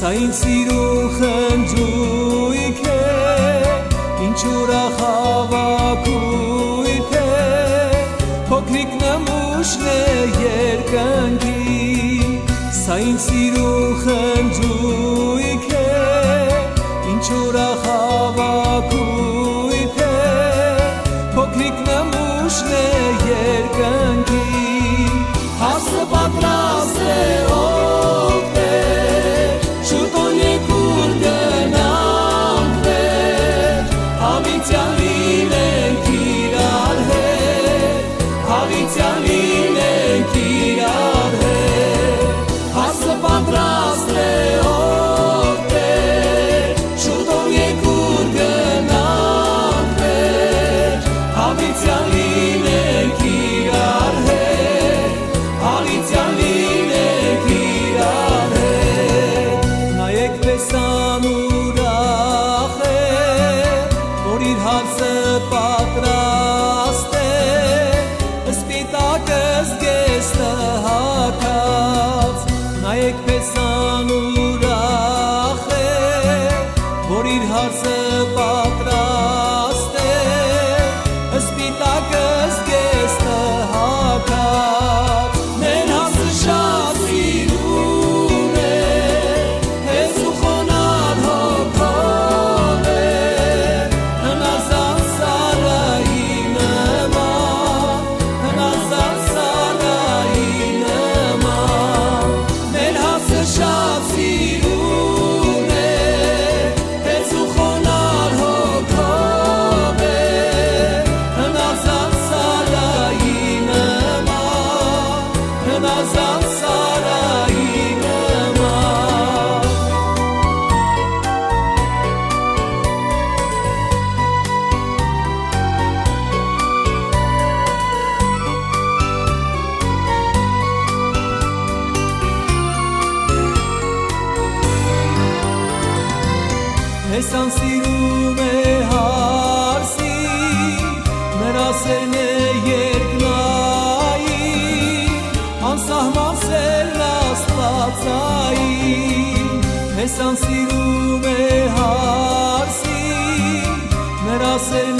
Сайн սիրու խնջույք է, ինչ ուրախ հավաքույթ է, փոքրիկ նմուշն է երկնքի, Сайн սիրու խնջույք է, ինչ ուրախ հավաքույթ է, փոքրիկ նմուշն է երկնքի, Հասը պատրաստ է պատրաստ է, սպիտակս գեստը հագած, նայեք պեսան ուրախ է, որ իր հարցը պատրաստ է, սպիտակս գեստը հագած, մեր հասը շատ սիրուն է, հեզ ու խոնար հոգով է, Հեսան սիրում է հարսի, նրա սերն է երկնային, անսահման սերն աստվածային, Հեսան սիրում է հարսի, նրա սերն